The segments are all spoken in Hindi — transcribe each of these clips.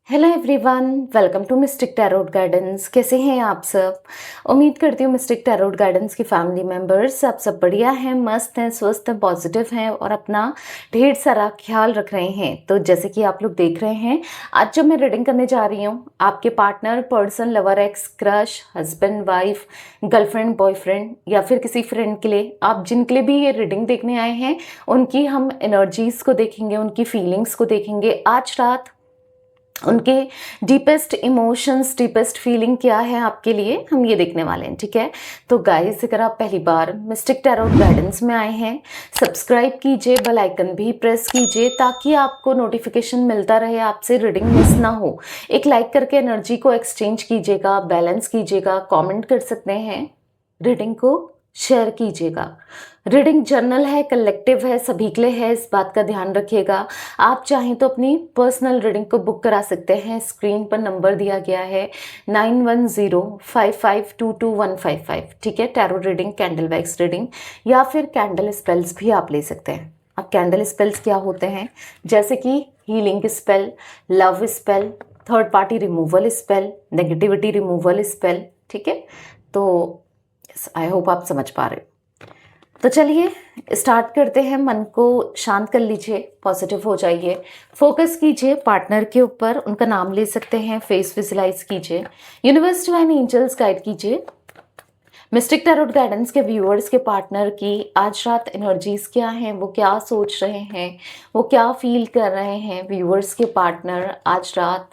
Hello everyone, welcome to mystic tarot guidance. कैसे हैं आप सब? उम्मीद करती हूँ मिस्टिक टैरोट गाइडेंस की फैमिली मेंबर्स आप सब बढ़िया हैं, मस्त हैं, स्वस्थ हैं, पॉजिटिव हैं और अपना ढेर सारा ख्याल रख रहे हैं। तो जैसे कि आप लोग देख रहे हैं, आज जब मैं रीडिंग करने जा रही हूँ, आपके partner, person, lover, x, crush, husband, wife, girlfriend, boyfriend या फिर किसी फ्रेंड के लिए, आप जिनके लिए भी ये रीडिंग देखने आए हैं, उनकी हम एनर्जीज को देखेंगे, उनकी फीलिंग्स को देखेंगे। आज रात उनके डीपेस्ट इमोशंस, डीपेस्ट फीलिंग क्या है आपके लिए, हम ये देखने वाले हैं। ठीक है, तो गाइस, अगर आप पहली बार मिस्टिक टैरोट गाइडेंस में आए हैं, सब्सक्राइब कीजिए, बेल आइकन भी प्रेस कीजिए ताकि आपको नोटिफिकेशन मिलता रहे, आपसे रीडिंग मिस ना हो। एक लाइक करके एनर्जी को एक्सचेंज कीजिएगा, बैलेंस कीजिएगा, कमेंट कर सकते हैं, रीडिंग को शेयर कीजिएगा। रीडिंग जर्नल है, कलेक्टिव है, सभी के लिए है, इस बात का ध्यान रखिएगा। आप चाहें तो अपनी पर्सनल रीडिंग को बुक करा सकते हैं। स्क्रीन पर नंबर दिया गया है 9105522155। ठीक है, tarot reading, candle wax reading या फिर कैंडल स्पेल्स भी आप ले सकते हैं। अब कैंडल स्पेल्स क्या होते हैं? जैसे कि healing spell, love spell, third party removal spell, negativity removal spell. ठीक है, तो आई होप आप समझ पा रहे हो। तो चलिए स्टार्ट करते हैं। मन को शांत कर लीजिए, पॉजिटिव हो जाइए, फोकस कीजिए पार्टनर के ऊपर, उनका नाम ले सकते हैं, फेस विजुलाइज कीजिए, यूनिवर्स डिवाइन एंजल्स गाइड कीजिए। मिस्टिक टैरोट गाइडेंस के व्यूअर्स के पार्टनर की आज रात एनर्जीज क्या हैं, वो क्या सोच रहे हैं, वो क्या फील कर रहे हैं। व्यूअर्स के पार्टनर आज रात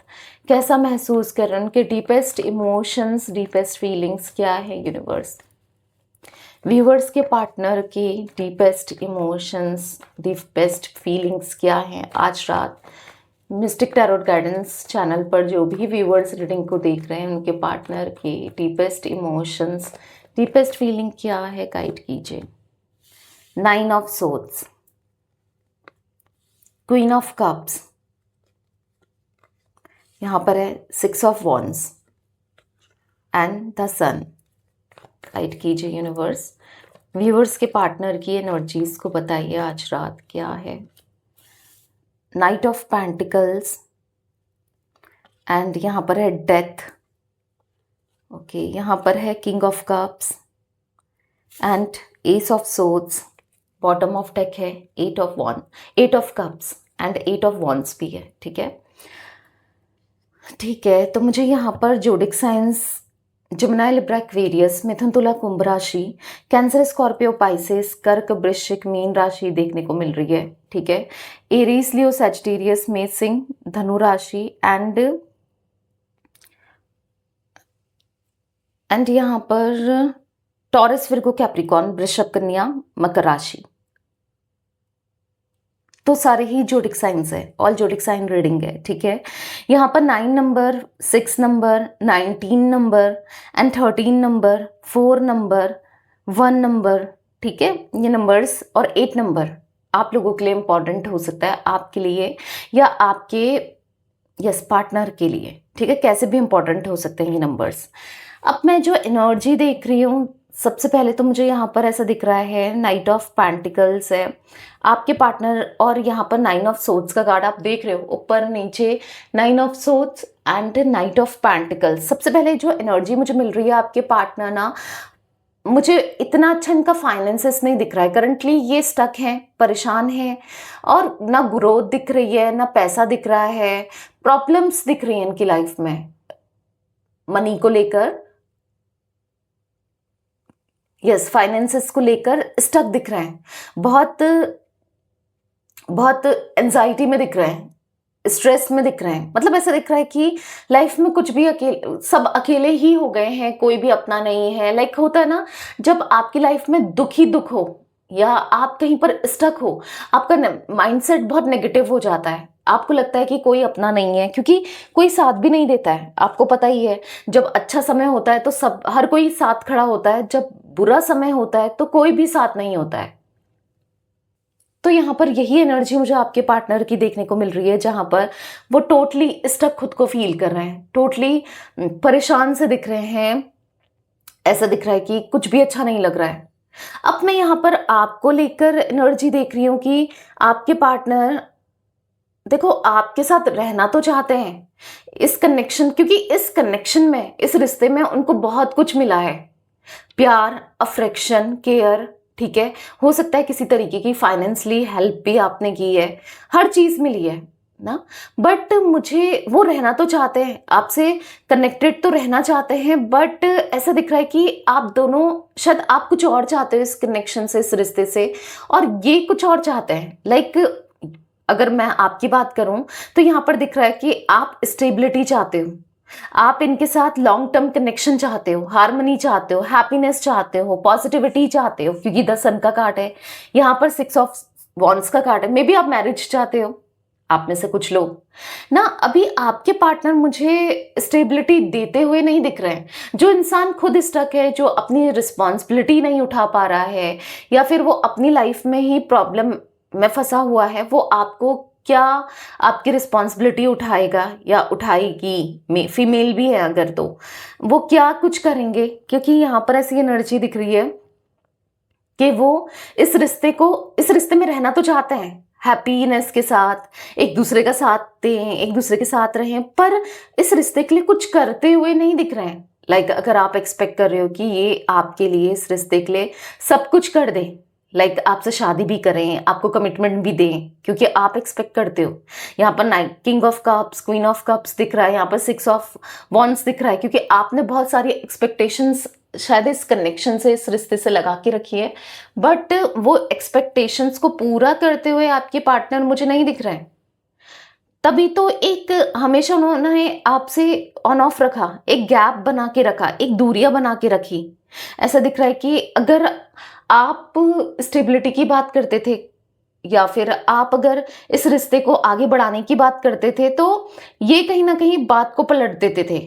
कैसा महसूस कर रहे हैं, उनके डीपेस्ट इमोशंस, डीपेस्ट फीलिंग्स क्या है। यूनिवर्स, व्यूवर्स के पार्टनर की डीपेस्ट इमोशंस, डीपेस्ट फीलिंग्स क्या हैं आज रात। मिस्टिक टैरोट गाइडेंस चैनल पर जो भी व्यूवर्स रीडिंग को देख रहे हैं, उनके पार्टनर की डीपेस्ट इमोशंस, डीपेस्ट फीलिंग क्या है, गाइड कीजिए। 9 of swords, queen of cups, यहाँ पर है 6 of wands and the sun. Guide कीजिए यूनिवर्स, व्यूअर्स के पार्टनर की एनर्जीज को बताइए आज रात क्या है। नाइट ऑफ पेंटिकल्स एंड यहाँ पर है डेथ। ओके, यहाँ पर है king of cups and ace of swords. Bottom of deck है 8 of wand, 8 of cups and 8 of wands भी है। ठीक है, ठीक है, तो मुझे यहाँ पर जोडिक साइंस जमुनाई, लिब्रा, एक्वेरियस, मिथुन, तुला, कुंभ राशि, कैंसर, स्कॉर्पियो, पाइसेस, कर्क, वृश्चिक, मीन राशि देखने को मिल रही है। ठीक है, एरीज, लियो, सैजिटेरियस, मेष, सिंह, धनु राशि एंड यहाँ पर टॉरस, विर्गो, कैप्रिकॉर्न, वृषभ, कन्या, मकर राशि। तो सारे ही जोडिक साइंस है, ऑल जोडिक साइन रीडिंग है। ठीक है, यहाँ पर 9 number, 6 number, 19 number and 13 number, 4 number, 1 number. ठीक है, ये नंबर्स और 8 नंबर आप लोगों के लिए इंपॉर्टेंट हो सकता है, आपके लिए या आपके पार्टनर के लिए। ठीक है, कैसे भी इंपॉर्टेंट हो सकते हैं ये नंबर्स। अब मैं जो एनर्जी देख रही हूँ, सबसे पहले तो मुझे यहाँ पर ऐसा दिख रहा है नाइट ऑफ पेंटिकल्स है आपके पार्टनर, और यहाँ पर 9 ऑफ सोर्ड्स का कार्ड आप देख रहे हो, ऊपर नीचे 9 of swords and night of pentacles. सबसे पहले जो एनर्जी मुझे मिल रही है आपके पार्टनर ना, मुझे इतना अच्छा इनका फाइनेंसेस नहीं दिख रहा है करंटली। ये स्टक हैं, परेशान हैं और ना ग्रोथ दिख रही है, ना पैसा दिख रहा है, प्रॉब्लम्स दिख रही हैं इनकी लाइफ में मनी को लेकर। यस, फाइनेंसेस को लेकर स्टक दिख रहे हैं, बहुत बहुत एंजाइटी में दिख रहे हैं, स्ट्रेस में दिख रहे हैं। मतलब ऐसा दिख रहा है कि लाइफ में कुछ भी अकेले, सब अकेले ही हो गए हैं, कोई भी अपना नहीं है। लाइक होता है ना, जब आपकी लाइफ में दुख ही दुख हो या आप कहीं पर स्टक हो, आपका माइंडसेट बहुत नेगेटिव हो जाता है। आपको लगता है कि कोई अपना नहीं है, क्योंकि कोई साथ भी नहीं देता है। आपको पता ही है, जब अच्छा समय होता है तो सब, हर कोई साथ खड़ा होता है, जब बुरा समय होता है तो कोई भी साथ नहीं होता है। तो यहाँ पर यही एनर्जी मुझे आपके पार्टनर की देखने को मिल रही है, जहाँ पर वो टोटली स्टक खुद को फील कर रहे हैं, टोटली परेशान से दिख रहे हैं। ऐसा दिख रहा है कि कुछ भी अच्छा नहीं लग रहा है। अब मैं यहाँ पर आपको लेकर एनर्जी देख रही हूँ कि आपके पार्टनर, देखो, आपके साथ रहना तो चाहते हैं, इस कनेक्शन, क्योंकि इस कनेक्शन में, इस रिश्ते में उनको बहुत कुछ मिला है, प्यार, अफेक्शन, केयर, ठीक है। हो सकता है किसी तरीके की फाइनेंशियली हेल्प भी आपने की है, हर चीज मिली है ना। बट मुझे वो रहना तो चाहते हैं, आपसे कनेक्टेड तो रहना चाहते हैं, बट ऐसा दिख रहा है कि आप दोनों, शायद आप कुछ और चाहते हो इस कनेक्शन से, इस रिश्ते से, और ये कुछ और चाहते हैं। लाइक अगर मैं आपकी बात करूं तो यहाँ पर दिख रहा है कि आप स्टेबिलिटी चाहते हो, आप इनके साथ लॉन्ग टर्म कनेक्शन चाहते हो, हार्मनी चाहते हो, हैप्पीनेस चाहते हो, पॉजिटिविटी चाहते हो, क्योंकि 10 सन का कार्ड है, यहाँ पर 6 ऑफ वॉन्ड्स का कार्ड है। मे बी आप मैरिज चाहते हो, आप में से कुछ लोग ना। अभी आपके पार्टनर मुझे स्टेबिलिटी देते हुए नहीं दिख रहे हैं। जो इंसान खुद स्टक है, जो अपनी रिस्पॉन्सिबिलिटी नहीं उठा पा रहा है, या फिर वो अपनी लाइफ में ही प्रॉब्लम में फंसा हुआ है, वो आपको क्या, आपकी रिस्पॉन्सिबिलिटी उठाएगा या उठाएगी, फीमेल भी है अगर, तो वो क्या कुछ करेंगे, क्योंकि यहाँ पर ऐसी एनर्जी दिख रही है कि वो इस रिश्ते में रहना तो चाहते हैं, हैप्पीनेस के साथ, एक दूसरे का साथ दें, एक दूसरे के साथ रहें, पर इस रिश्ते के लिए कुछ करते हुए नहीं दिख रहे हैं। लाइक अगर आप एक्सपेक्ट कर रहे हो कि ये आपके लिए, इस रिश्ते के लिए सब कुछ कर दे, लाइक आपसे शादी भी करें, आपको कमिटमेंट भी दें, क्योंकि आप एक्सपेक्ट करते हो। यहाँ पर king of cups, queen of cups दिख रहा है, यहाँ पर 6 ऑफ वॉन्ड्स दिख रहा है, क्योंकि आपने बहुत सारी एक्सपेक्टेशंस शायद इस कनेक्शन से, इस रिश्ते से लगा के रखी है, बट वो एक्सपेक्टेशंस को पूरा करते हुए आपके पार्टनर मुझे नहीं दिख रहे हैं। तभी तो एक हमेशा उन्होंने आपसे ऑन ऑफ रखा, एक गैप बना के रखा, एक दूरियां बना के रखी। ऐसा दिख रहा है कि अगर आप स्टेबिलिटी की बात करते थे, या फिर आप अगर इस रिश्ते को आगे बढ़ाने की बात करते थे, तो ये कहीं ना कहीं बात को पलट देते थे।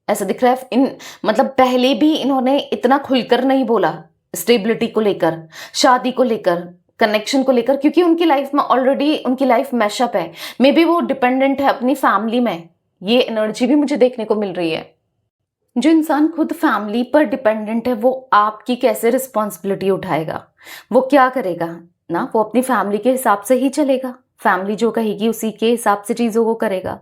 ऐसा दिख रहा है मतलब पहले भी इन्होंने इतना खुलकर नहीं बोला स्टेबिलिटी को लेकर, शादी को लेकर, कनेक्शन को लेकर, क्योंकि उनकी लाइफ में ऑलरेडी उनकी लाइफ मैशअप है। मे बी वो डिपेंडेंट है अपनी फैमिली में, ये एनर्जी भी मुझे देखने को मिल रही है। जो इंसान खुद फैमिली पर डिपेंडेंट है, वो आपकी कैसे रिस्पॉन्सिबिलिटी उठाएगा, वो क्या करेगा ना, वो अपनी फैमिली के हिसाब से ही चलेगा, फैमिली जो कहेगी उसी के हिसाब से चीज़ों को करेगा।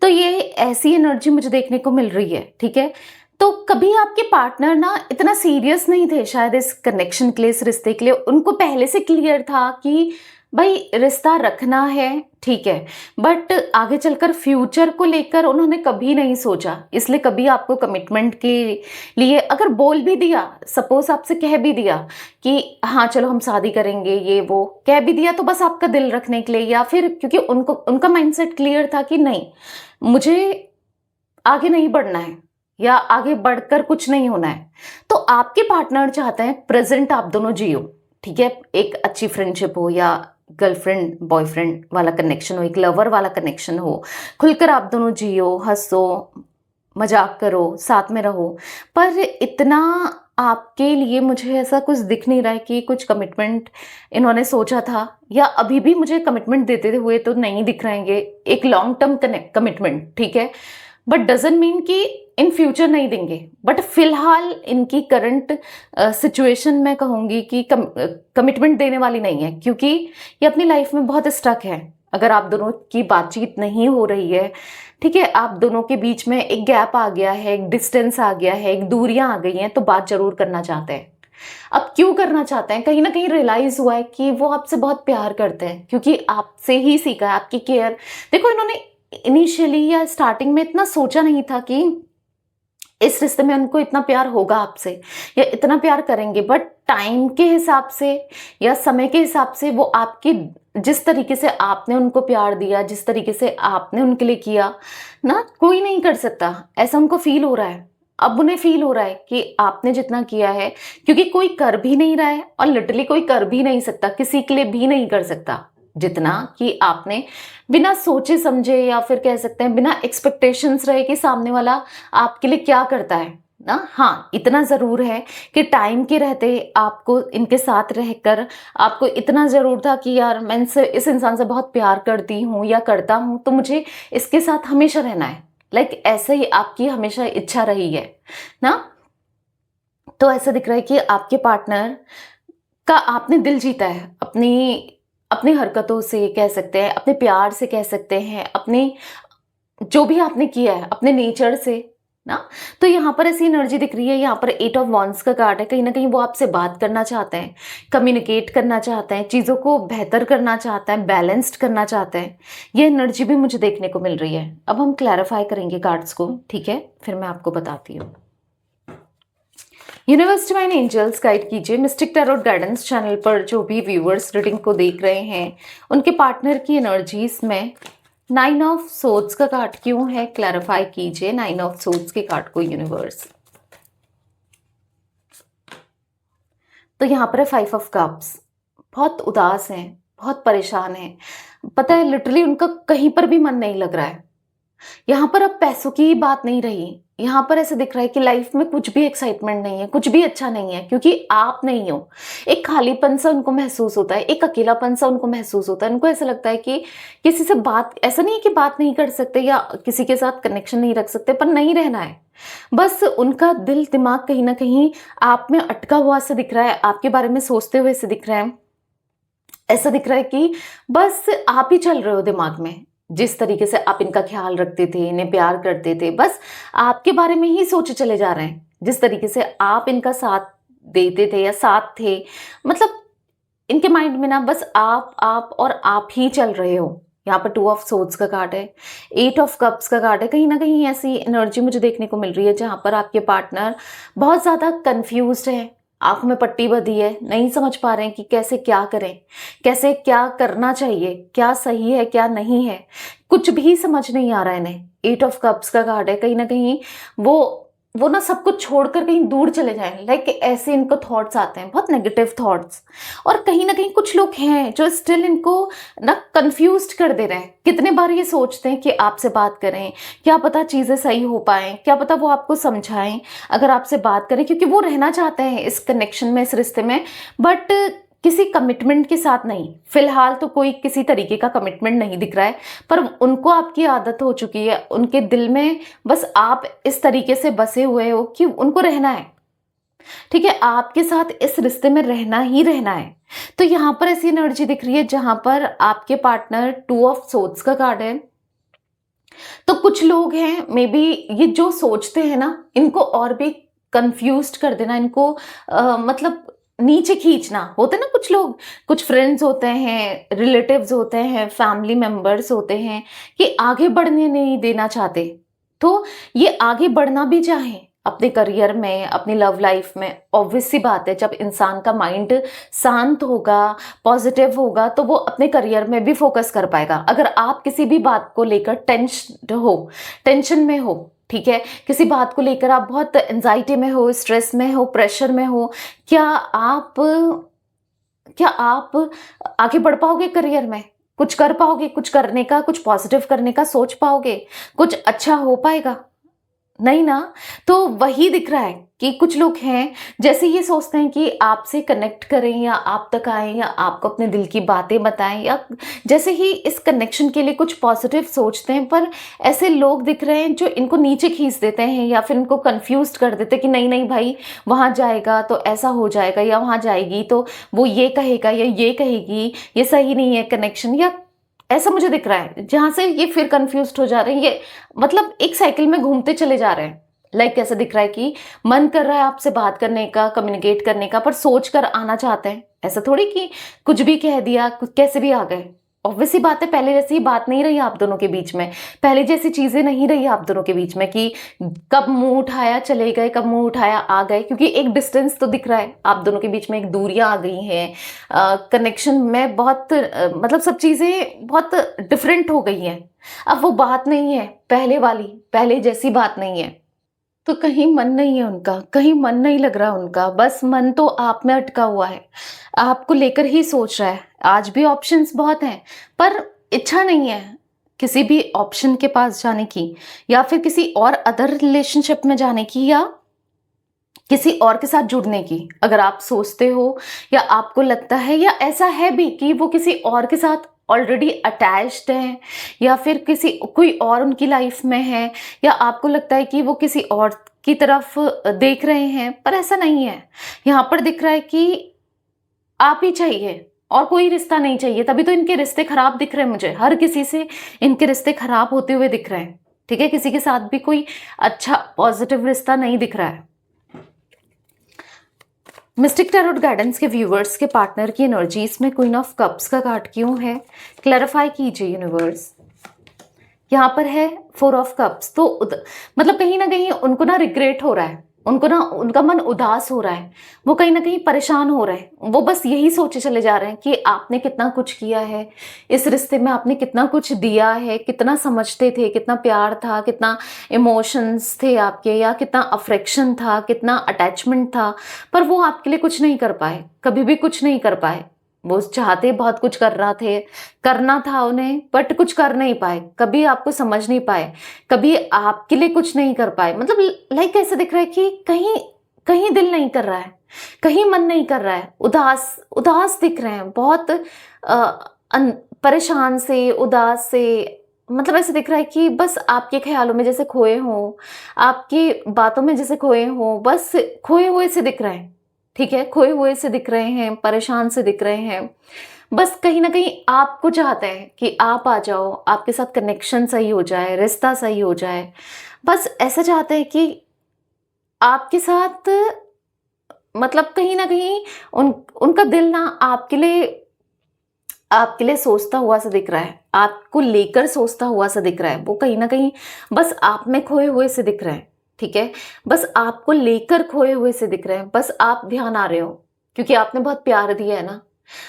तो ये ऐसी एनर्जी मुझे देखने को मिल रही है, ठीक है। तो कभी आपके पार्टनर ना इतना सीरियस नहीं थे शायद इस कनेक्शन के लिए, इस रिश्ते के लिए। उनको पहले से क्लियर था कि भाई रिश्ता रखना है, ठीक है, बट आगे चलकर फ्यूचर को लेकर उन्होंने कभी नहीं सोचा। इसलिए कभी आपको कमिटमेंट के लिए अगर बोल भी दिया, सपोज आपसे कह भी दिया कि हाँ चलो हम शादी करेंगे, ये वो कह भी दिया, तो बस आपका दिल रखने के लिए, या फिर क्योंकि उनका माइंडसेट क्लियर था कि नहीं, मुझे आगे नहीं बढ़ना है या आगे बढ़कर कुछ नहीं होना है। तो आपके पार्टनर चाहते हैं प्रेजेंट आप दोनों जियो, ठीक है, एक अच्छी फ्रेंडशिप हो, या गर्लफ्रेंड बॉयफ्रेंड वाला कनेक्शन हो, एक लवर वाला कनेक्शन हो, खुलकर आप दोनों जियो, हंसो, मजाक करो, साथ में रहो। पर इतना आपके लिए मुझे ऐसा कुछ दिख नहीं रहा है कि कुछ कमिटमेंट इन्होंने सोचा था, या अभी भी मुझे कमिटमेंट देते हुए तो नहीं दिख रहेंगे, एक लॉन्ग टर्म कमिटमेंट, ठीक है, बट डजंट मीन कि इन फ्यूचर नहीं देंगे। बट फिलहाल इनकी करंट सिचुएशन मैं कहूँगी कि कमिटमेंट देने वाली नहीं है, क्योंकि ये अपनी लाइफ में बहुत स्टक है। अगर आप दोनों की बातचीत नहीं हो रही है, ठीक है, आप दोनों के बीच में एक गैप आ गया है, एक डिस्टेंस आ गया है, एक दूरियां आ गई हैं, तो बात जरूर करना चाहते हैं। अब क्यों करना चाहते हैं, कहीं ना कहीं रियलाइज हुआ है कि वो आपसे बहुत प्यार करते हैं, क्योंकि आपसे ही सीखा है, आपकी केयर। देखो, इन्होंने इनिशियली या स्टार्टिंग में इतना सोचा नहीं था कि इस रिश्ते में उनको इतना प्यार होगा आपसे, या इतना प्यार करेंगे, बट टाइम के हिसाब से या समय के हिसाब से वो आपकी, जिस तरीके से आपने उनको प्यार दिया, जिस तरीके से आपने उनके लिए किया ना, कोई नहीं कर सकता। ऐसा उनको फील हो रहा है, अब उन्हें फील हो रहा है कि आपने जितना किया है, क्योंकि कोई कर भी नहीं रहा है, और लिटरली कोई कर भी नहीं सकता, किसी के लिए भी नहीं कर सकता जितना कि आपने बिना सोचे समझे, या फिर कह सकते हैं बिना एक्सपेक्टेशंस रहे कि सामने वाला आपके लिए क्या करता है ना। हाँ, इतना ज़रूर है कि टाइम के रहते आपको इनके साथ रहकर आपको इतना ज़रूर था कि यार मैं इस इंसान से बहुत प्यार करती हूँ या करता हूँ, तो मुझे इसके साथ हमेशा रहना है। लाइक ऐसे ही आपकी हमेशा इच्छा रही है ना। तो ऐसा दिख रहा है कि आपके पार्टनर का आपने दिल जीता है, अपनी हरकतों से कह सकते हैं, अपने प्यार से कह सकते हैं, अपनी जो भी आपने किया है अपने नेचर से ना, तो यहाँ पर ऐसी एनर्जी दिख रही है। यहाँ पर 8 ऑफ वॉन्ड्स का कार्ड है, कहीं ना कहीं वो आपसे बात करना चाहते हैं, कम्युनिकेट करना चाहते हैं, चीज़ों को बेहतर करना चाहते हैं, बैलेंस्ड करना चाहते हैं। ये एनर्जी भी मुझे देखने को मिल रही है। अब हम क्लैरिफाई करेंगे कार्ड्स को, ठीक है, फिर मैं आपको बताती हूँ। यूनिवर्स डिवाइन एंजल्स गाइड कीजिए मिस्टिक टैरोट गाइडेंस चैनल पर जो भी व्यूअर्स रीडिंग को देख रहे हैं, उनके पार्टनर की एनर्जीज में 9 ऑफ सोर्ड्स का कार्ड क्यों है, क्लैरिफाई कीजिए 9 ऑफ सोर्ड्स के कार्ड को यूनिवर्स। तो यहाँ पर है 5 ऑफ कप्स। बहुत उदास हैं, बहुत परेशान हैं, पता है लिटरली उनका कहीं पर भी मन नहीं लग रहा है। यहाँ पर अब पैसों की बात नहीं रही, यहाँ पर ऐसे दिख रहा है कि लाइफ में कुछ भी एक्साइटमेंट नहीं है, कुछ भी अच्छा नहीं है, क्योंकि आप नहीं हो। एक खालीपन सा उनको महसूस होता है, एक अकेलापन सा उनको महसूस होता है। उनको ऐसा लगता है कि किसी से बात, ऐसा नहीं है कि बात नहीं कर सकते या किसी के साथ कनेक्शन नहीं रख सकते, पर नहीं रहना है। बस उनका दिल दिमाग कहीं ना कहीं आप में अटका हुआ सा दिख रहा है, आपके बारे में सोचते हुए से दिख रहा है। ऐसा दिख रहा है कि बस आप ही चल रहे हो दिमाग में। जिस तरीके से आप इनका ख्याल रखते थे, इन्हें प्यार करते थे, बस आपके बारे में ही सोचे चले जा रहे हैं। जिस तरीके से आप इनका साथ देते थे या साथ थे, मतलब इनके माइंड में ना बस आप और आप ही चल रहे हो। यहाँ पर 2 ऑफ सोर्ड्स का कार्ड है, 8 ऑफ कप्स का कार्ड है। कहीं ना कहीं ऐसी एनर्जी मुझे देखने को मिल रही है जहाँ पर आपके पार्टनर बहुत ज़्यादा कंफ्यूज्ड है, आंखों में पट्टी बंधी है, नहीं समझ पा रहे हैं कि कैसे क्या करें, कैसे क्या करना चाहिए, क्या सही है क्या नहीं है, कुछ भी समझ नहीं आ रहा है इन्हें। 8 ऑफ कप्स का कार्ड है, कहीं ना कहीं वो ना सब कुछ छोड़कर कहीं दूर चले जाएं, लाइक ऐसे इनको थॉट्स आते हैं, बहुत नेगेटिव थॉट्स। और कहीं ना कहीं कुछ लोग हैं जो स्टिल इनको ना कंफ्यूज्ड कर दे रहे हैं। कितने बार ये सोचते हैं कि आपसे बात करें, क्या पता चीज़ें सही हो पाएं, क्या पता वो आपको समझाएं अगर आपसे बात करें, क्योंकि वो रहना चाहते हैं इस कनेक्शन में, इस रिश्ते में, बट किसी कमिटमेंट के साथ नहीं। फिलहाल तो कोई किसी तरीके का कमिटमेंट नहीं दिख रहा है, पर उनको आपकी आदत हो चुकी है, उनके दिल में बस आप इस तरीके से बसे हुए हो कि उनको रहना है, ठीक है, आपके साथ इस रिश्ते में रहना ही रहना है। तो यहाँ पर ऐसी एनर्जी दिख रही है जहां पर आपके पार्टनर 2 ऑफ सोर्ड्स का कार्ड है। तो कुछ लोग हैं मे बी ये जो सोचते हैं ना, इनको और भी कंफ्यूज्ड कर देना, इनको मतलब नीचे खींचना होता है ना। कुछ लोग, कुछ फ्रेंड्स होते हैं, रिलेटिव्स होते हैं, फैमिली मेंबर्स होते हैं कि आगे बढ़ने नहीं देना चाहते। तो ये आगे बढ़ना भी चाहें अपने करियर में, अपनी लव लाइफ में, ऑब्वियस सी बात है जब इंसान का माइंड शांत होगा, पॉजिटिव होगा, तो वो अपने करियर में भी फोकस कर पाएगा। अगर आप किसी भी बात को लेकर टेंशन में हो, ठीक है, किसी बात को लेकर आप बहुत एंजाइटी में हो, स्ट्रेस में हो, प्रेशर में हो, क्या आप आगे बढ़ पाओगे करियर में? कुछ कर पाओगे? कुछ करने का, कुछ पॉजिटिव करने का सोच पाओगे? कुछ अच्छा हो पाएगा? नहीं ना। तो वही दिख रहा है कि कुछ लोग हैं जैसे ये सोचते हैं कि आपसे कनेक्ट करें या आप तक आएं या आपको अपने दिल की बातें बताएं, या जैसे ही इस कनेक्शन के लिए कुछ पॉजिटिव सोचते हैं, पर ऐसे लोग दिख रहे हैं जो इनको नीचे खींच देते हैं या फिर इनको कंफ्यूज कर देते हैं कि नहीं नहीं भाई, वहाँ जाएगा तो ऐसा हो जाएगा, या वहाँ जाएगी तो वो ये कहेगा या ये कहेगी, ये सही नहीं है कनेक्शन, या ऐसा मुझे दिख रहा है जहां से ये फिर कंफ्यूज्ड हो जा रहे हैं। ये मतलब एक साइकिल में घूमते चले जा रहे हैं। लाइक कैसे दिख रहा है कि मन कर रहा है आपसे बात करने का, कम्युनिकेट करने का, पर सोच कर आना चाहते हैं। ऐसा थोड़ी कि कुछ भी कह दिया, कैसे भी आ गए। ऑब्वियस सी बात है, पहले जैसी बात नहीं रही आप दोनों के बीच में, पहले जैसी चीजें नहीं रही आप दोनों के बीच में कि कब मुंह उठाया चले गए, कब मुंह उठाया आ गए, क्योंकि एक डिस्टेंस तो दिख रहा है आप दोनों के बीच में, एक दूरियां आ गई हैं, कनेक्शन में बहुत मतलब सब चीजें बहुत डिफरेंट हो गई हैं। अब वो बात नहीं है पहले वाली, पहले जैसी बात नहीं है। तो कहीं मन नहीं है उनका, कहीं मन नहीं लग रहा उनका, बस मन तो आप में अटका हुआ है, आपको लेकर ही सोच रहा है। आज भी ऑप्शंस बहुत हैं, पर इच्छा नहीं है किसी भी ऑप्शन के पास जाने की, या फिर किसी और अदर रिलेशनशिप में जाने की, या किसी और के साथ जुड़ने की। अगर आप सोचते हो या आपको लगता है या ऐसा है भी कि वो किसी और के साथ ऑलरेडी अटैच्ड हैं, या फिर कोई और उनकी लाइफ में है, या आपको लगता है कि वो किसी और की तरफ देख रहे हैं, पर ऐसा नहीं है। यहाँ पर दिख रहा है कि आप ही चाहिए और कोई रिश्ता नहीं चाहिए। तभी तो इनके रिश्ते खराब दिख रहे हैं मुझे, हर किसी से इनके रिश्ते खराब होते हुए दिख रहे हैं। ठीक है, किसी के साथ भी कोई अच्छा पॉजिटिव रिश्ता नहीं दिख रहा है। मिस्टिक टैरोट गाइडेंस के व्यूवर्स के पार्टनर की एनर्जीज में क्वीन ऑफ कप्स का कार्ड क्यों है, क्लैरिफाई कीजिए यूनिवर्स। यहाँ पर है 4 ऑफ कप्स, तो मतलब कहीं ना कहीं उनको ना रिग्रेट हो रहा है, उनको ना उनका मन उदास हो रहा है, वो कहीं ना कहीं परेशान हो रहे हैं। वो बस यही सोचे चले जा रहे हैं कि आपने कितना कुछ किया है इस रिश्ते में, आपने कितना कुछ दिया है, कितना समझते थे, कितना प्यार था, कितना इमोशंस थे आपके, या कितना अफेक्शन था, कितना अटैचमेंट था, पर वो आपके लिए कुछ नहीं कर पाए, कभी भी कुछ नहीं कर पाए। वो चाहते बहुत कुछ करना था उन्हें, बट कुछ कर नहीं पाए, कभी आपको समझ नहीं पाए, कभी आपके लिए कुछ नहीं कर पाए। मतलब लाइक ऐसे दिख रहा है कि कहीं कहीं दिल नहीं कर रहा है, कहीं मन नहीं कर रहा है, उदास उदास दिख रहे हैं, बहुत परेशान से, उदास से। मतलब ऐसे दिख रहा है कि बस आपके ख्यालों में जैसे खोए हों, आपकी बातों में जैसे खोए हों, बस खोए हुए से दिख रहे हैं। ठीक है, खोए हुए से दिख रहे हैं, परेशान से दिख रहे हैं। बस कहीं ना कहीं आपको चाहते हैं कि आप आ जाओ, आपके साथ कनेक्शन सही हो जाए, रिश्ता सही हो जाए। बस ऐसा चाहते हैं कि आपके साथ, मतलब कहीं ना कहीं उनका दिल ना आपके लिए सोचता हुआ सा दिख रहा है, आपको लेकर सोचता हुआ सा दिख रहा है। वो कहीं ना कहीं बस आप में खोए हुए से दिख रहे हैं। ठीक है, बस आपको लेकर खोए हुए से दिख रहे हैं, बस आप ध्यान आ रहे हो क्योंकि आपने बहुत प्यार दिया है ना।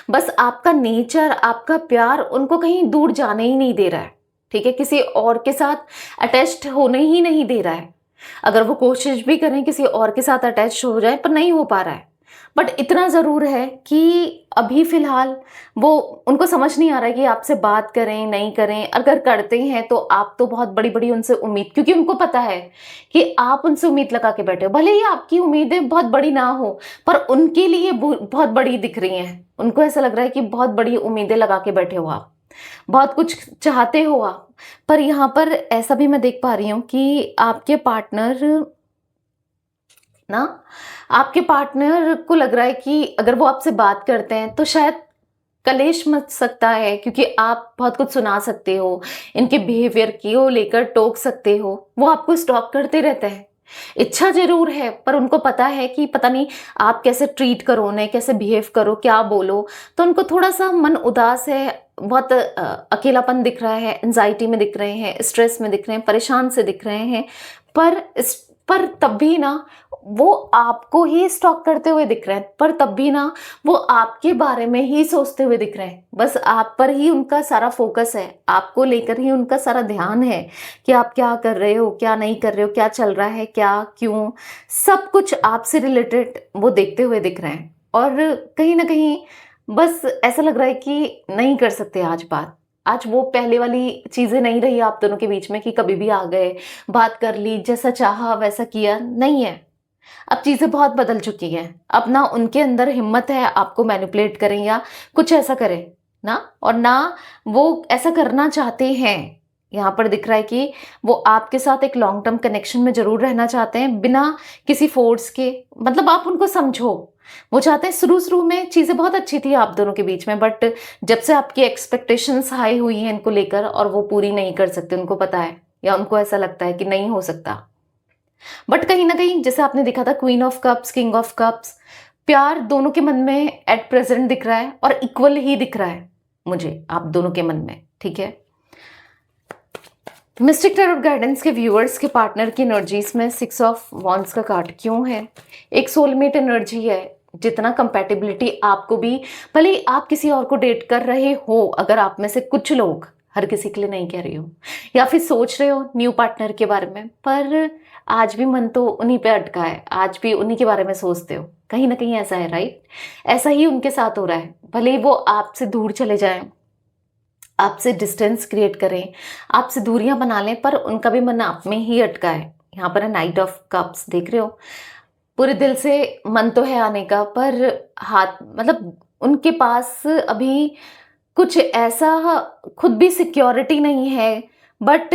बस आपका नेचर, आपका प्यार उनको कहीं दूर जाने ही नहीं दे रहा है। ठीक है, किसी और के साथ अटैच्ड होने ही नहीं दे रहा है। अगर वो कोशिश भी करें किसी और के साथ अटैच हो जाए, पर नहीं हो पा रहा है। बट इतना ज़रूर है कि अभी फ़िलहाल वो, उनको समझ नहीं आ रहा है कि आपसे बात करें नहीं करें। अगर करते हैं तो आप तो बहुत बड़ी बड़ी उनसे उम्मीद, क्योंकि उनको पता है कि आप उनसे उम्मीद लगा के बैठे हो। भले ही आपकी उम्मीदें बहुत बड़ी ना हो, पर उनके लिए बहुत बड़ी दिख रही हैं। उनको ऐसा लग रहा है कि बहुत बड़ी उम्मीदें लगा के बैठे हो आप, बहुत कुछ चाहते हो आप। पर यहाँ पर ऐसा भी मैं देख पा रही हूँ कि आपके पार्टनर को लग रहा है कि अगर वो आपसे बात करते हैं तो शायद कलेश मच सकता है, क्योंकि आप बहुत कुछ सुना सकते हो, इनके बिहेवियर को लेकर टोक सकते हो। वो आपको स्टॉक करते रहते हैं। इच्छा जरूर है, पर उनको पता है कि पता नहीं आप कैसे ट्रीट करो उन्हें, कैसे बिहेव करो, क्या बोलो। तो उनको थोड़ा सा मन उदास है, बहुत अकेलापन दिख रहा है, एंजाइटी में दिख रहे हैं, स्ट्रेस में दिख रहे हैं, परेशान से दिख रहे हैं। पर तब भी ना वो आपको ही स्टॉक करते हुए दिख रहे हैं, पर तब भी ना वो आपके बारे में ही सोचते हुए दिख रहे हैं। बस आप पर ही उनका सारा फोकस है, आपको लेकर ही उनका सारा ध्यान है कि आप क्या कर रहे हो, क्या नहीं कर रहे हो, क्या चल रहा है, क्या क्यों, सब कुछ आपसे रिलेटेड वो देखते हुए दिख रहे हैं। और कहीं ना कहीं बस ऐसा लग रहा है कि नहीं कर सकते आज बात। आज वो पहले वाली चीजें नहीं रही आप दोनों के बीच में कि कभी भी आ गए, बात कर ली, जैसा चाहा वैसा किया, नहीं है। अब चीजें बहुत बदल चुकी हैं। अब ना उनके अंदर हिम्मत है आपको मैनिपुलेट करें या कुछ ऐसा करें ना, और ना वो ऐसा करना चाहते हैं। यहाँ पर दिख रहा है कि वो आपके साथ एक लॉन्ग टर्म कनेक्शन में जरूर रहना चाहते हैं, बिना किसी फोर्स के। मतलब आप उनको समझो, वो चाहते हैं। शुरू में चीजें बहुत अच्छी थी आप दोनों के बीच में, बट जब से आपकी एक्सपेक्टेशंस हाई हुई हैं इनको लेकर, और वो पूरी नहीं कर सकते, उनको पता है, या उनको ऐसा लगता है कि नहीं हो सकता। बट कहीं ना कहीं जैसे आपने देखा था queen of cups, king of cups, प्यार दोनों के मन में एट प्रेजेंट दिख रहा है, और इक्वल ही दिख रहा है मुझे आप दोनों के मन में। ठीक है, मिस्टिक टैरोट गाइडेंस के व्यूअर्स के पार्टनर की एनर्जीज में 6 ऑफ वॉन्ड्स का कार्ड क्यों है। एक सोलमेट एनर्जी है। जितना कंपैटिबिलिटी आपको भी, भले ही आप किसी और को डेट कर रहे हो, अगर आप में से कुछ लोग, हर किसी के लिए नहीं कह रही हो, या फिर सोच रहे हो न्यू पार्टनर के बारे में, पर आज भी मन तो उन्हीं पे अटका है, आज भी उन्हीं के बारे में सोचते हो। कहीं ना कहीं ऐसा है, राइट? ऐसा ही उनके साथ हो रहा है। भले ही वो आपसे दूर चले जाएं, आपसे डिस्टेंस क्रिएट करें, आपसे दूरियां बना लें, पर उनका भी मन आप में ही अटका है। यहाँ पर है नाइट ऑफ कप्स, देख रहे हो? पूरे दिल से मन तो है आने का, पर हाथ, मतलब उनके पास अभी कुछ ऐसा खुद भी सिक्योरिटी नहीं है। बट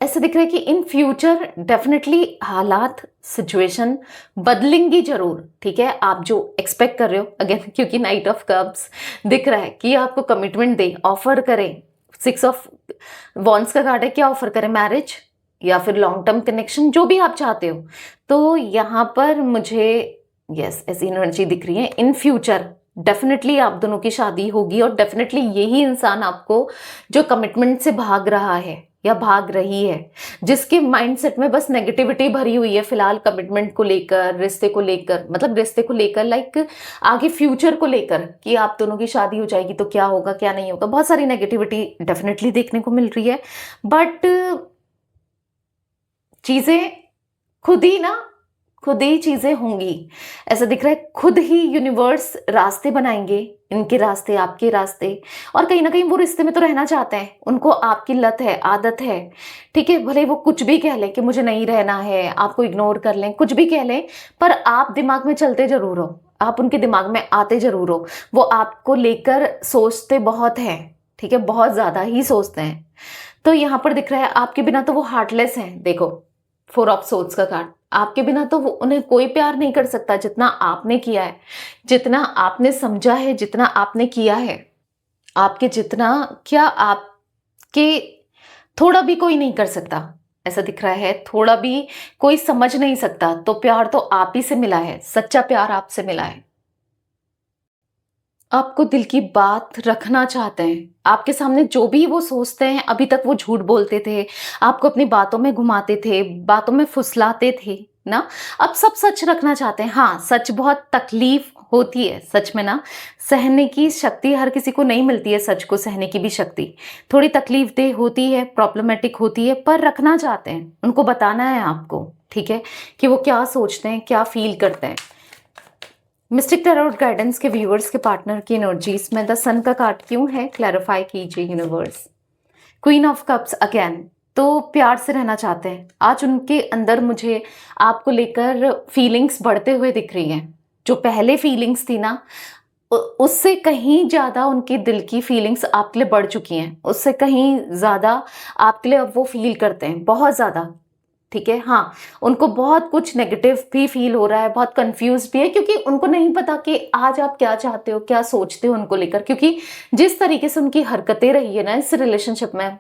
ऐसे दिख रहा है कि इन फ्यूचर डेफिनेटली हालात, सिचुएशन बदलेंगी जरूर। ठीक है, आप जो एक्सपेक्ट कर रहे हो, अगेन क्योंकि नाइट ऑफ कप्स दिख रहा है कि आपको कमिटमेंट दे, ऑफर करें। 6 ऑफ वॉन्ड्स का कार्ड है, क्या ऑफर करें? मैरिज, या फिर लॉन्ग टर्म कनेक्शन, जो भी आप चाहते हो। तो यहाँ पर मुझे यस ऐसी एनर्जी दिख रही है। इन फ्यूचर डेफिनेटली आप दोनों की शादी होगी और डेफिनेटली यही इंसान आपको जो कमिटमेंट से भाग रहा है या भाग रही है, जिसके माइंडसेट में बस नेगेटिविटी भरी हुई है फिलहाल कमिटमेंट को लेकर, रिश्ते को लेकर, मतलब रिश्ते को लेकर लाइक आगे फ्यूचर को लेकर कि आप दोनों की शादी हो जाएगी तो क्या होगा क्या नहीं होगा, बहुत सारी नेगेटिविटी डेफिनेटली देखने को मिल रही है। बट चीजें खुद ही चीजें होंगी, ऐसा दिख रहा है। खुद ही यूनिवर्स रास्ते बनाएंगे, इनके रास्ते आपके रास्ते, और कहीं ना कहीं वो रिश्ते में तो रहना चाहते हैं, उनको आपकी लत है, आदत है, ठीक है। भले वो कुछ भी कह लें कि मुझे नहीं रहना है, आपको इग्नोर कर लें, कुछ भी कह लें, पर आप दिमाग में चलते जरूर हो, आप उनके दिमाग में आते जरूर हो। वो आपको लेकर सोचते बहुत हैं, ठीक है, बहुत ज्यादा ही सोचते हैं। तो यहाँ पर दिख रहा है आपके बिना तो वो हार्टलेस हैं। देखो 4 ऑफ सोर्ड्स का कार्ड, आपके बिना तो वो उन्हें कोई प्यार नहीं कर सकता जितना आपने किया है, जितना आपने समझा है, जितना आपने किया है। आपके जितना क्या आपके थोड़ा भी कोई नहीं कर सकता, ऐसा दिख रहा है। थोड़ा भी कोई समझ नहीं सकता। तो प्यार तो आप ही से मिला है, सच्चा प्यार आपसे मिला है। आपको दिल की बात रखना चाहते हैं, आपके सामने जो भी वो सोचते हैं, अभी तक वो झूठ बोलते थे, आपको अपनी बातों में घुमाते थे, बातों में फुसलाते थे ना, अब सब सच रखना चाहते हैं। हाँ, सच बहुत तकलीफ होती है सच में ना, सहने की शक्ति हर किसी को नहीं मिलती है, सच को सहने की भी शक्ति थोड़ी तकलीफ दे होती है, प्रॉब्लमेटिक होती है, पर रखना चाहते हैं, उनको बताना है आपको, ठीक है, कि वो क्या सोचते हैं, क्या फील करते हैं। मिस्टिक टैरोट गाइडेंस के व्यूअर्स के पार्टनर की एनर्जीज में द सन का कार्ड क्यों है, क्लैरिफाई कीजिए universe. Queen of cups again, तो प्यार से रहना चाहते हैं। आज उनके अंदर मुझे आपको लेकर फीलिंग्स बढ़ते हुए दिख रही हैं। जो पहले फीलिंग्स थी ना, उससे कहीं ज़्यादा उनके दिल की फीलिंग्स आपके लिए बढ़ चुकी हैं, उससे कहीं ज़्यादा आपके लिए अब वो फील करते हैं, बहुत ज़्यादा, ठीक है। हाँ, उनको बहुत कुछ नेगेटिव भी फील हो रहा है, बहुत कंफ्यूज भी है, क्योंकि उनको नहीं पता कि आज आप क्या चाहते हो, क्या सोचते हो उनको लेकर, क्योंकि जिस तरीके से उनकी हरकतें रही है ना इस रिलेशनशिप में,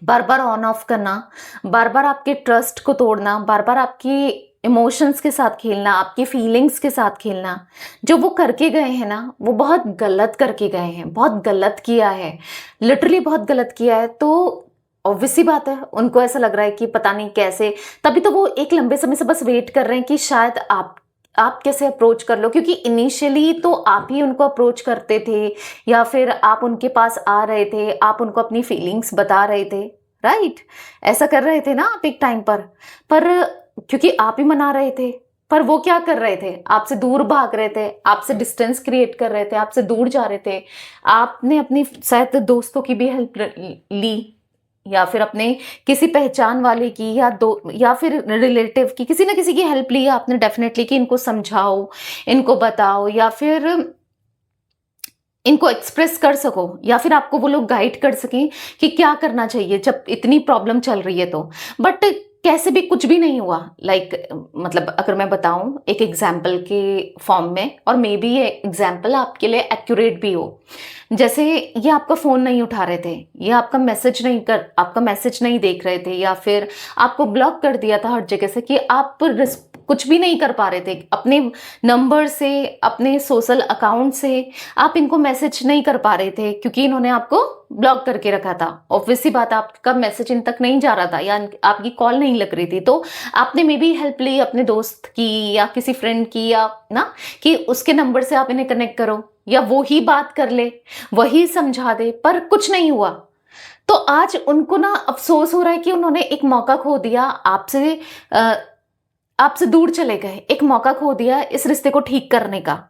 बार बार ऑन ऑफ करना, बार बार आपके ट्रस्ट को तोड़ना, बार बार आपकी इमोशंस के साथ खेलना, आपकी फीलिंग्स के साथ खेलना, जो वो करके गए हैं ना, वो बहुत गलत करके गए हैं, बहुत गलत किया है, लिटरली बहुत गलत किया है। तो ऑब्वियस सी बात है, उनको ऐसा लग रहा है कि पता नहीं कैसे, तभी तो वो एक लंबे समय से बस वेट कर रहे हैं कि शायद आप कैसे अप्रोच कर लो, क्योंकि इनिशियली तो आप ही उनको अप्रोच करते थे, या फिर आप उनके पास आ रहे थे, आप उनको अपनी फीलिंग्स बता रहे थे, राइट, ऐसा कर रहे थे ना आप एक टाइम पर क्योंकि आप ही मना रहे थे, पर वो क्या कर रहे थे, आपसे दूर भाग रहे थे, आपसे डिस्टेंस क्रिएट कर रहे थे, आपसे दूर जा रहे थे। आपने अपनी शायद दोस्तों की भी हेल्प ली, या फिर अपने किसी पहचान वाले की, या फिर रिलेटिव की, किसी ना किसी की हेल्प ली आपने डेफिनेटली, कि इनको समझाओ, इनको बताओ, या फिर इनको एक्सप्रेस कर सको, या फिर आपको वो लोग गाइड कर सकें कि क्या करना चाहिए जब इतनी प्रॉब्लम चल रही है तो। बट कैसे भी कुछ भी नहीं हुआ, मतलब अगर मैं बताऊं एक एग्जाम्पल के फॉर्म में, और मे बी ये एग्जाम्पल आपके लिए एक्यूरेट भी हो, जैसे ये आपका फ़ोन नहीं उठा रहे थे, ये आपका मैसेज नहीं देख रहे थे, या फिर आपको ब्लॉक कर दिया था हर जगह से, कि आप कुछ भी नहीं कर पा रहे थे अपने नंबर से, अपने सोशल अकाउंट से, आप इनको मैसेज नहीं कर पा रहे थे क्योंकि इन्होंने आपको ब्लॉक करके रखा था। ऑब्वियसली बात, आपका मैसेज इन तक नहीं जा रहा था, या आपकी कॉल नहीं लग रही थी, तो आपने मे बी हेल्प ली अपने दोस्त की या किसी फ्रेंड की, या ना, कि उसके नंबर से आप इन्हें कनेक्ट करो, या वो ही बात कर ले, वही समझा दे, पर कुछ नहीं हुआ। तो आज उनको ना अफसोस हो रहा है कि उन्होंने एक मौका खो दिया, आपसे दूर चले गए, एक मौका खो दिया इस रिश्ते को ठीक करने का।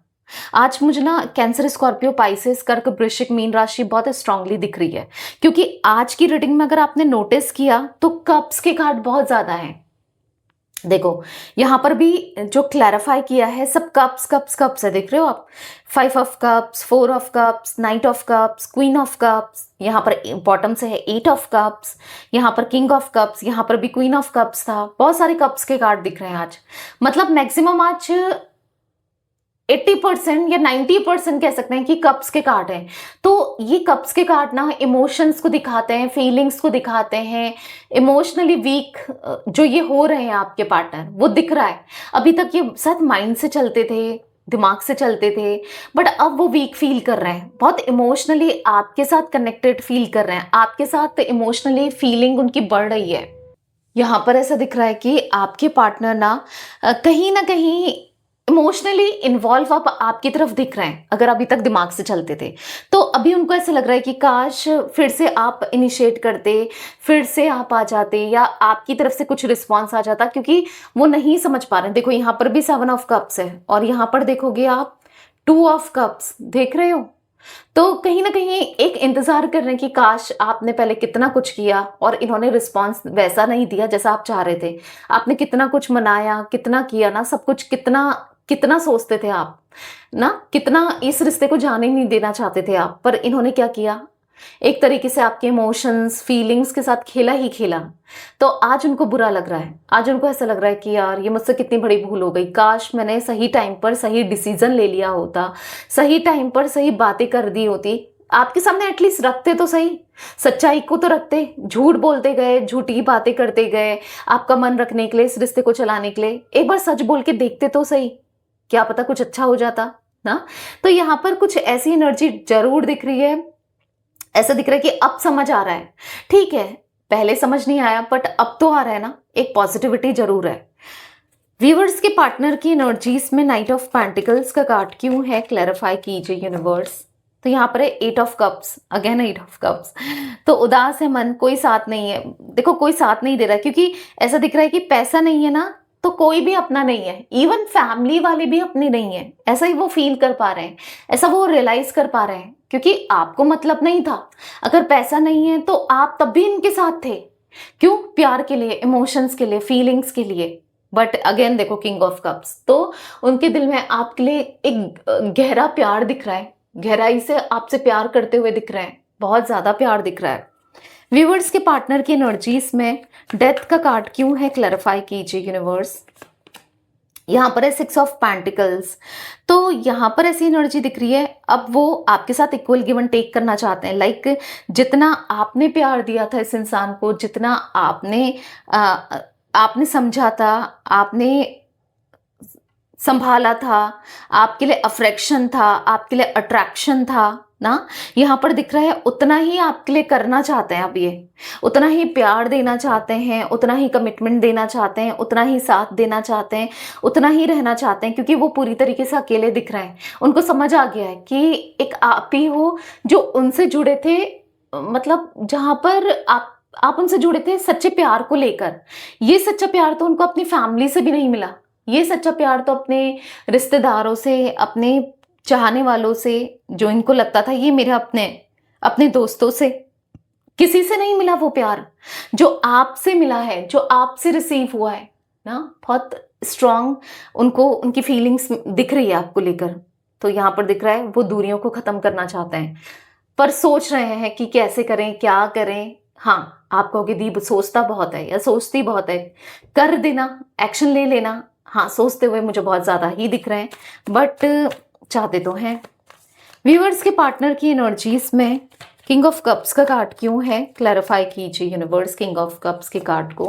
आज मुझे ना कैंसर, स्कॉर्पियो, पाइसेस, कर्क, वृश्चिक, मीन राशि बहुत स्ट्रांगली दिख रही है, क्योंकि आज की रीडिंग में अगर आपने नोटिस किया तो कप्स के कार्ड बहुत ज्यादा हैं। देखो यहां पर भी जो क्लैरिफाई किया है, सब कप्स कप्स कप्स है, देख रहे हो आप, 5 of cups, 4 of cups, night of cups, queen of cups, यहाँ पर बॉटम से है 8 ऑफ कप्स, यहाँ पर किंग ऑफ कप्स, यहाँ पर भी क्वीन ऑफ कप्स था, बहुत सारे कप्स के कार्ड दिख रहे हैं आज। मतलब मैक्सिमम आज 80% या 90% कह सकते हैं कि कप्स के कार्ड हैं। तो ये कप्स के कार्ड ना इमोशंस को दिखाते हैं, फीलिंग्स को दिखाते हैं, इमोशनली वीक जो ये हो रहे हैं आपके पार्टनर, वो दिख रहा है। अभी तक ये साथ माइंड से चलते थे, दिमाग से चलते थे, बट अब वो वीक फील कर रहे हैं, बहुत इमोशनली आपके साथ कनेक्टेड फील कर रहे हैं, आपके साथ इमोशनली फीलिंग उनकी बढ़ रही है। यहाँ पर ऐसा दिख रहा है कि आपके पार्टनर ना कहीं इमोशनली इन्वॉल्व अब आपकी तरफ दिख रहे हैं। अगर अभी तक दिमाग से चलते थे तो अभी उनको ऐसा लग रहा है कि काश फिर से आप इनिशिएट करते, फिर से आप आ जाते, या आपकी तरफ से कुछ रिस्पॉन्स आ जाता, क्योंकि वो नहीं समझ पा रहे हैं। देखो यहाँ पर भी 7 ऑफ कप्स है और यहाँ पर देखोगे आप 2 ऑफ कप्स देख रहे हो। तो कहीं ना कहीं एक इंतजार कर रहे हैं कि काश आपने पहले कितना कुछ किया और इन्होंने रिस्पांस वैसा नहीं दिया जैसा आप चाह रहे थे। आपने कितना कुछ मनाया, कितना किया ना, सब कुछ कितना कितना सोचते थे आप ना, कितना इस रिश्ते को जाने नहीं देना चाहते थे आप, पर इन्होंने क्या किया, एक तरीके से आपके इमोशंस फीलिंग्स के साथ खेला ही खेला। तो आज उनको बुरा लग रहा है, आज उनको ऐसा लग रहा है कि यार ये मुझसे कितनी बड़ी भूल हो गई, काश मैंने सही टाइम पर सही डिसीजन ले लिया होता, सही टाइम पर सही बातें कर दी होती, आपके सामने एटलीस्ट रखते तो सही, सच्चाई को तो रखते, झूठ बोलते गए, झूठी बातें करते गए, आपका मन रखने के लिए, इस रिश्ते को चलाने के लिए एक बार सच बोल के देखते तो सही, क्या पता कुछ अच्छा हो जाता ना। तो यहाँ पर कुछ ऐसी एनर्जी जरूर दिख रही है, ऐसा दिख रहा है कि अब समझ आ रहा है। ठीक है, पहले समझ नहीं आया बट अब तो आ रहा है ना, एक पॉजिटिविटी जरूर है। व्यूअर्स के पार्टनर की एनर्जीज में नाइट ऑफ पेंटिकल्स का कार्ड क्यों है, क्लैरिफाई कीजिए यूनिवर्स। तो यहाँ पर है 8 of cups, again 8 of cups. तो उदास है मन, कोई साथ नहीं है। देखो कोई साथ नहीं दे रहा है, क्योंकि ऐसा दिख रहा है कि पैसा नहीं है ना, तो कोई भी अपना नहीं है, इवन फैमिली वाले भी अपने नहीं है, ऐसा ही वो फील कर पा रहे हैं, ऐसा वो रियलाइज कर पा रहे हैं, क्योंकि आपको मतलब नहीं था। अगर पैसा नहीं है तो आप तब भी इनके साथ थे, क्यों, प्यार के लिए, इमोशंस के लिए, फीलिंग्स के लिए। बट अगेन देखो किंग ऑफ कप्स, तो उनके दिल में आपके लिए एक गहरा प्यार दिख रहा है, गहराई से आपसे प्यार करते हुए दिख रहे हैं, बहुत ज्यादा प्यार दिख रहा है। व्यूअर्स के पार्टनर की एनर्जीज में डेथ का कार्ड क्यों है, क्लैरिफाई कीजिए यूनिवर्स। यहाँ पर है 6 ऑफ पेंटिकल्स। तो यहाँ पर ऐसी एनर्जी दिख रही है, अब वो आपके साथ इक्वल गिव एंड टेक करना चाहते हैं। लाइक जितना आपने प्यार दिया था इस इंसान को, जितना आपने समझा था, आपने संभाला था, आपके लिए अफ्रेक्शन था, आपके लिए अट्रैक्शन था ना, यहाँ पर दिख रहा है उतना ही आपके लिए करना चाहते हैं। अब ये उतना ही प्यार देना चाहते हैं, उतना ही कमिटमेंट देना चाहते हैं, उतना ही साथ देना चाहते हैं, उतना ही रहना चाहते हैं, क्योंकि वो पूरी तरीके से अकेले दिख रहे हैं। उनको समझ आ गया है कि एक आप ही हो जो उनसे जुड़े थे, मतलब जहाँ पर आप उनसे जुड़े थे सच्चे प्यार को लेकर। ये सच्चा प्यार तो उनको अपनी फैमिली से भी नहीं मिला, ये सच्चा प्यार तो अपने रिश्तेदारों से, अपने चाहने वालों से, जो इनको लगता था ये मेरे अपने दोस्तों से, किसी से नहीं मिला वो प्यार जो आपसे मिला है, जो आपसे रिसीव हुआ है ना। बहुत स्ट्रांग उनको उनकी फीलिंग्स दिख रही है आपको लेकर। तो यहाँ पर दिख रहा है वो दूरियों को खत्म करना चाहते हैं, पर सोच रहे हैं कि कैसे करें, क्या करें। हाँ, आप कहोगे दीप सोचता बहुत है या सोचती बहुत है, कर देना, एक्शन ले लेना। हाँ, सोचते हुए मुझे बहुत ज्यादा ही दिख रहे हैं, बट चाहते तो हैं। व्यूअर्स के पार्टनर की एनर्जीज में किंग ऑफ कप्स का कार्ड क्यों है, क्लैरिफाई कीजिए यूनिवर्स किंग ऑफ कप्स के कार्ड को।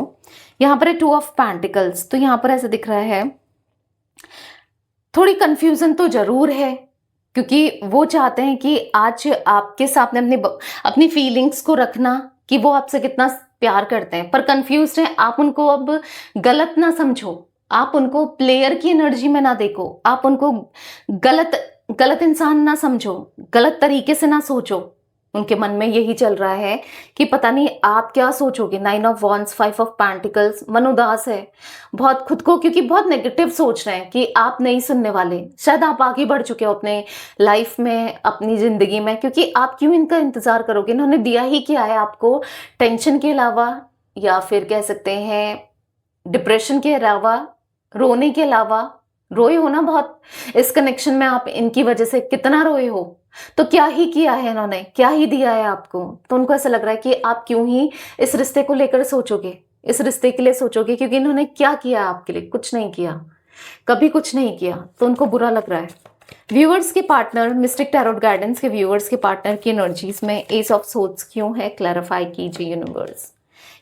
यहाँ पर है 2 ऑफ पेंटिकल्स। तो यहाँ पर ऐसा दिख रहा है थोड़ी कंफ्यूजन तो जरूर है, क्योंकि वो चाहते हैं कि आज आपके सामने अपनी फीलिंग्स को रखना कि वो आपसे कितना प्यार करते हैं, पर कंफ्यूज हैं। आप उनको अब गलत ना समझो, आप उनको प्लेयर की एनर्जी में ना देखो, आप उनको गलत इंसान ना समझो, गलत तरीके से ना सोचो। उनके मन में यही चल रहा है कि पता नहीं आप क्या सोचोगे। 9 ऑफ वॉन्ड्स, 5 ऑफ पेंटिकल्स, मन उदास है बहुत खुद को, क्योंकि बहुत नेगेटिव सोच रहे हैं कि आप नहीं सुनने वाले। शायद आप आगे बढ़ चुके हो अपने लाइफ में, अपनी जिंदगी में, क्योंकि आप क्यों इनका इंतजार करोगे। इन्होंने दिया ही क्या है आपको, टेंशन के अलावा, या फिर कह सकते हैं डिप्रेशन के अलावा, रोने के अलावा। रोए हो ना बहुत इस कनेक्शन में, आप इनकी वजह से कितना रोए हो। तो क्या ही किया है इन्होंने, क्या ही दिया है आपको। तो उनको ऐसा लग रहा है कि आप क्यों ही इस रिश्ते को लेकर सोचोगे, इस रिश्ते के लिए सोचोगे, क्योंकि इन्होंने क्या किया आपके लिए, कुछ नहीं किया। कभी कुछ नहीं किया तो उनको बुरा लग रहा है। व्यूअर्स के पार्टनर, मिस्टिक टैरोट गाइडेंस के व्यूअर्स के पार्टनर की एनर्जीज में एस ऑफ सोर्ड्स क्यों है, क्लैरिफाई कीजिए यूनिवर्स।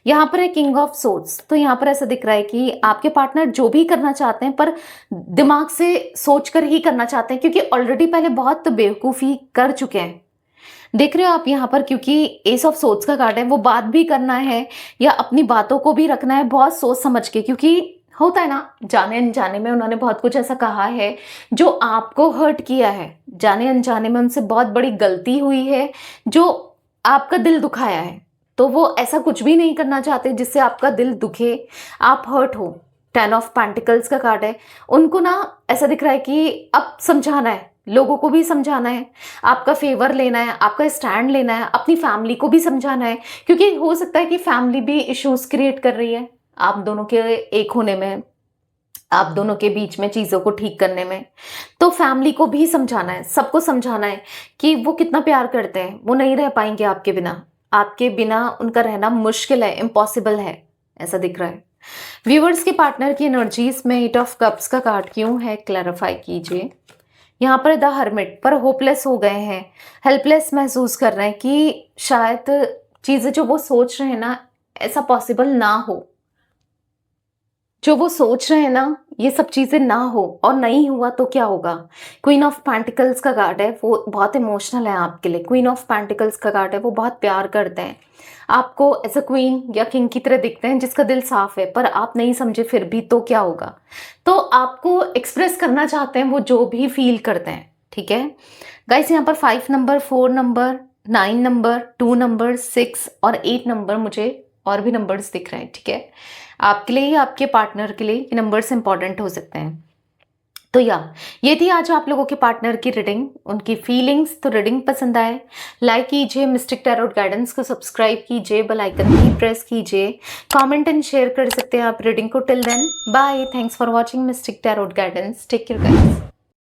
यहाँ पर है किंग ऑफ सोर्ड्स, तो यहाँ पर ऐसा दिख रहा है कि आपके पार्टनर जो भी करना चाहते हैं पर दिमाग से सोचकर ही करना चाहते हैं, क्योंकि ऑलरेडी पहले बहुत बेवकूफ़ी कर चुके हैं। देख रहे हो आप यहाँ पर, क्योंकि एस ऑफ सोर्ड्स का कार्ड है, वो बात भी करना है या अपनी बातों को भी रखना है बहुत सोच समझ के, क्योंकि होता है ना, जाने अनजाने में उन्होंने बहुत कुछ ऐसा कहा है जो आपको हर्ट किया है, जाने अनजाने में उनसे बहुत बड़ी गलती हुई है जो आपका दिल दुखाया है, तो वो ऐसा कुछ भी नहीं करना चाहते जिससे आपका दिल दुखे, आप हर्ट हो। 10 ऑफ पेंटिकल्स का कार्ड है, उनको ना ऐसा दिख रहा है कि अब समझाना है, लोगों को भी समझाना है, आपका फेवर लेना है, आपका स्टैंड लेना है, अपनी फैमिली को भी समझाना है, क्योंकि हो सकता है कि फैमिली भी इश्यूज क्रिएट कर रही है आप दोनों के एक होने में, आप दोनों के बीच में चीज़ों को ठीक करने में। तो फैमिली को भी समझाना है, सबको समझाना है कि वो कितना प्यार करते हैं, वो नहीं रह पाएंगे आपके बिना, आपके बिना उनका रहना मुश्किल है, इम्पॉसिबल है, ऐसा दिख रहा है। व्यूअर्स के पार्टनर की एनर्जीज में 8 ऑफ कप्स का कार्ड क्यों है, क्लैरिफाई कीजिए। यहाँ पर द हर्मिट पर होपलेस हो गए हैं, हेल्पलेस महसूस कर रहे हैं कि शायद चीज़ें जो वो सोच रहे हैं ना ऐसा पॉसिबल ना हो, जो वो सोच रहे हैं ना ये सब चीज़ें ना हो, और नहीं हुआ तो क्या होगा। क्वीन ऑफ पेंटिकल्स का कार्ड है, वो बहुत इमोशनल है आपके लिए। क्वीन ऑफ पेंटिकल्स का कार्ड है, वो बहुत प्यार करते हैं आपको, एज अ क्वीन या किंग की तरह दिखते हैं जिसका दिल साफ है, पर आप नहीं समझे फिर भी तो क्या होगा। तो आपको एक्सप्रेस करना चाहते हैं वो जो भी फील करते हैं, ठीक है गाइस। यहाँ पर 5 नंबर, 4 नंबर, 9 नंबर, 2 नंबर, 6 और 8 नंबर, मुझे और भी नंबर्स दिख रहे हैं, ठीक है। आपके लिए या आपके पार्टनर के लिए ये नंबर्स इंपॉर्टेंट हो सकते हैं। तो ये थी आज आप लोगों के पार्टनर की रीडिंग, उनकी फीलिंग्स। तो रीडिंग पसंद आए लाइक कीजिए, मिस्टिक टैरोट गाइडेंस को सब्सक्राइब कीजिए, बेल आइकन भी प्रेस कीजिए, कमेंट एंड शेयर कर सकते हैं आप रीडिंग को। Till then bye, thanks for watching mystic tarot guidance, take care guys.